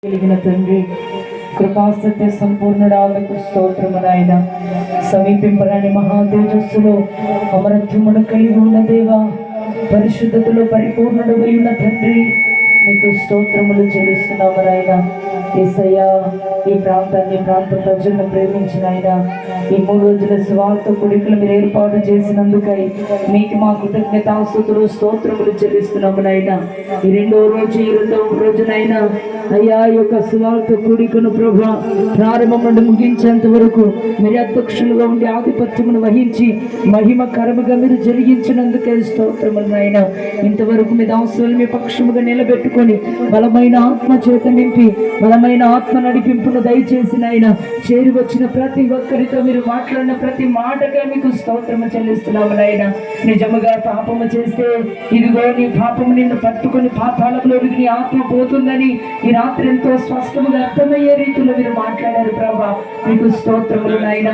కలిగిన తండ్రి, కృపాసత్య సంపూర్ణుడానికి స్తోత్రము నాయన. సమీపింపరాని మహాతేజస్సులో అమరత్వమును కలిగి ఉన్న దేవా, పరిశుద్ధతలో పరిపూర్ణుడు ఉన్న తండ్రి, మీకు స్తోత్రములు చెల్లిస్తున్నాము నాయన. యేసయ్యా, ఈ ప్రాంతాన్ని ప్రాంత ప్రజలను ప్రేమించిన ఆయన ఈ 3 రోజుల స్వార్థ కుడికలు మీరు ఏర్పాటు చేసినందుకై మీకు మా కృతజ్ఞతాస్తుతులు స్తోత్రములు చెల్లిస్తున్నాము నాయన. ఈ 2వ రోజునైనా అయ్యా, ఈ యొక్క స్వార్థ కుడికను ప్రభా ప్రారంభం నుండి ముగించేంత వరకు మీరు అధ్యక్షులుగా ఉండి ఆధిపత్యమును వహించి మహిమకరముగా మీరు జరిగించినందుకే స్తోత్రములు నాయన. ఇంతవరకు మీ దాసులు మీ పక్షముగా నిలబెట్టుకొని బలమైన ఆత్మ చేత నింపి బలమైన ఆత్మ నడిపింపును దయచేసిన ఆయన చేరి వచ్చిన ప్రతి ఒక్కరితో మీరు మాట్లాడిన ప్రతి మాటగా మీకు స్తోత్రము చెల్లిస్తున్నాము నాయన. నిజముగా పాపము చేస్తే ఇదిగో నీ పాపము నిన్ను పట్టుకొని పాతాళంలోకి నీ ఆత్మ పోతుందని ఈ రాత్రి ఎంతో స్పష్టముగా అర్థమయ్యే రీతిలో మీరు మాట్లాడారు ప్రభా. మీకు స్తోత్రములు నాయన.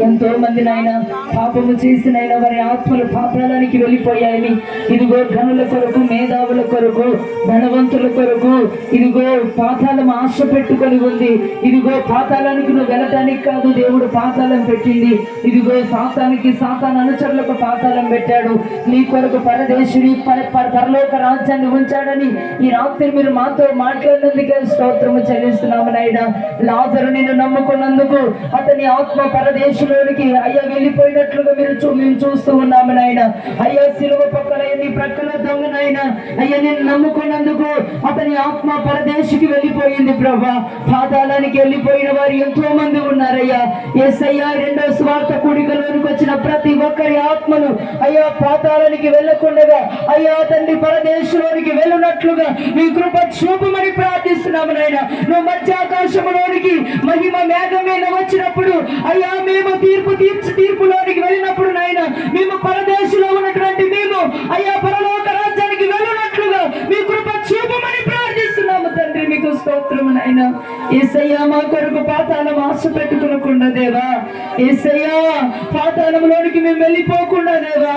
ఎంతో మంది నాయన పాపము చేసినైనా వారి ఆత్మలు పాతాళానికి వెళ్ళిపోయాయని, ఇదిగో ఘనుల కొరకు, మేధావుల కొరకు, ధనవంతుల కొరకు ఇదిగో పాతాళం ఆశ పెట్టుకొని ఉంది. ఇదిగో పాతాళానికి నువ్వు వెళ్ళటానికి కాదు దేవుడు పాతాళం పెట్టింది. ఇదిగో సాతాను అనుచరులకు పాతాళం పెట్టాడు. నీ కొరకు పరదేశుని పరలోక రాజ్యాన్ని ఉంచాడని ఈ రాత్రి మీరు మాతో మాట్లాడినందుకే స్తోత్రము చెల్లిస్తున్నాము నాయన. లాజరు నిన్ను నమ్ముకున్నందుకు అతని ఆత్మ పరదేశంలోనికి అయ్యా వెళ్ళిపోయినట్లుగా మేము చూస్తూ ఉన్నాము నాయన. అయ్యా, సిలువ పక్కన నీ ప్రక్కన దొంగనైన అయ్యా నిన్ను నమ్ముకున్నందుకు అతని ఆత్మ పరదేశికి వెళ్ళిపోయింది ప్రభా. పాతాళానికి వెళ్ళిపోయిన వారు ఎంతో మంది ఉన్నారయ్యా. యేసయ్యా, 2వ స్వార్థ కూడికలోనికి వచ్చిన ప్రతి ఒక్కరి ఆత్మను అయ్యా పాతాళానికి వెళ్ళకుండా అయ్యా తండ్రి పరదేశంలోనికి వెళ్ళినట్లుగా మీ కృప చూపమని ప్రార్థిస్తున్నాము నాయన. నువ్వు మధ్యాకాశంలోనికి మహిమ మేఘం మీద వచ్చినప్పుడు అయ్యా మేము తీర్పులోనికి వెళ్ళినప్పుడు నాయన మేము పరదేశంలో ఉన్నటువంటి మేము అయ్యా పరలోక రాజ్యానికి వెళ్ళినట్లుగా మీ కృప చూపమని ప్రార్థిస్తున్నాము తండ్రి. మీకు స్తోత్రము నాయన. యేసయ్యా, మా కొరకు పాతాళం ఆశ పెట్టుకునకుండా దేవా, యేసయ్యా పాతాళంలోనికి మేము వెళ్ళిపోకుండా దేవా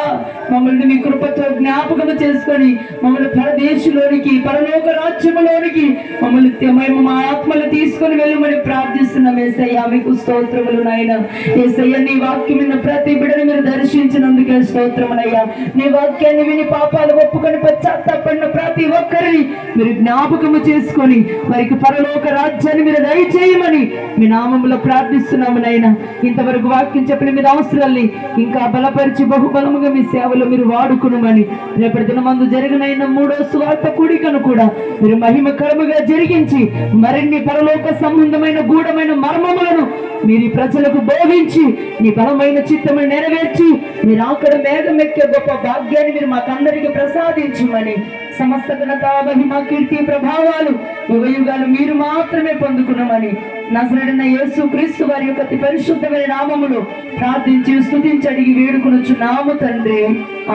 మమ్మల్ని మీ కృపతో జ్ఞాపకం చేసుకొని మమ్మల్ని పరదేశంలోనికి పరలోక రాజ్యములోనికి మమ్మల్ని మా ఆత్మలు తీసుకొని వెళ్ళమని ప్రార్థిస్తున్నాం యేసయ్యా. మీకు స్తోత్రములు నాయన. యేసయ్యా, నీ వాక్యం విన్న ప్రతి బిడ్డని మీరు దర్శించినందుకే స్తోత్రమునయ్యా. నీ వాక్యాన్ని విని పాపాలు ఒప్పుకొని పశ్చాత్తాపడిన ప్రతి ఒక్కరిని మీరు జ్ఞాపకము చేసుకొని వారికి పరలోక రాజ్యాన్ని మీరు దయచేయమని మీ నామములో ప్రార్థిస్తున్నాము నాయన. ఇంతవరకు వాక్యం చెప్పిన మీద అవసరాల్ని ఇంకా బలపరిచి బహుబలముగా మీ సేవలో మీరు వాడుకునమని రేపటి దినమందు జరిగినైన 3వ స్వార్థ కూడికను కూడా మీరు మహిమకరముగా జరిగించి మరిన్ని పరలోక సంబంధమైన గూఢమైన మర్మములను మీరు ప్రజలకు బోధించి నీ బలమైన చిత్తమును నెరవేర్చి మీరు అక్కడ మేఘం ఎక్కే గొప్ప భాగ్యాన్ని మీరు మాకందరికి ప్రసాదించమని సమస్త ఘనత మహిమ కీర్తి ప్రభావాలు యుగయుగాలు మీరు మాత్రమే పొందుకున్నామని నజరేయుడైన యేసు క్రీస్తు వారి యొక్క అతి పరిశుద్ధమైన నామములో ప్రార్థించి స్తుతించి అడిగి వేడుకొనుచున్నాము తండ్రి.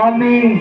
ఆమేన్.